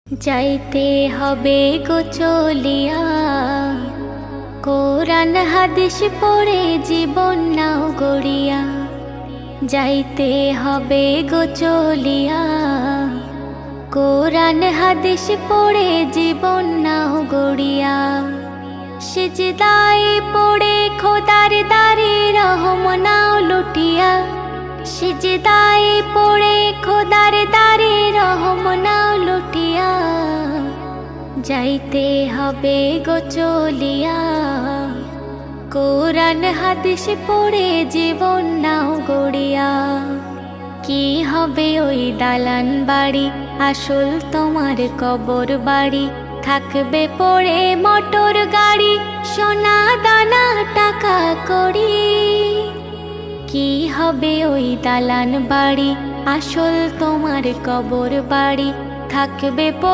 যাইতে হবে গো চলিয়া, কোরআন হাদিস পড়ে জীবন নাও গড়িয়া। যাইতে হবে গো চলিয়া, কোরআন হাদিস পড়ে জীবন নাও গড়িয়া। সিজদায় পড়ে খোদার দারে রহম নাও লুটিয়া। সিজদায় পড়ে খোদার দারে রহম নাও লুটিয়া। যাইতে হবে গো চলিয়া, কোরআন হাদিস পড়ে জীবন নাও গড়িয়া। কি হবে ওই দালান বাড়ি, আসল তোমার কবর বাড়ি। থাকবে পড়ে মোটর গাড়ি, সোনা দানা টাকা কড়ি। কি হবে ওই দালান বাড়ি, আসল তোমার কবর বাড়ি। থাকবে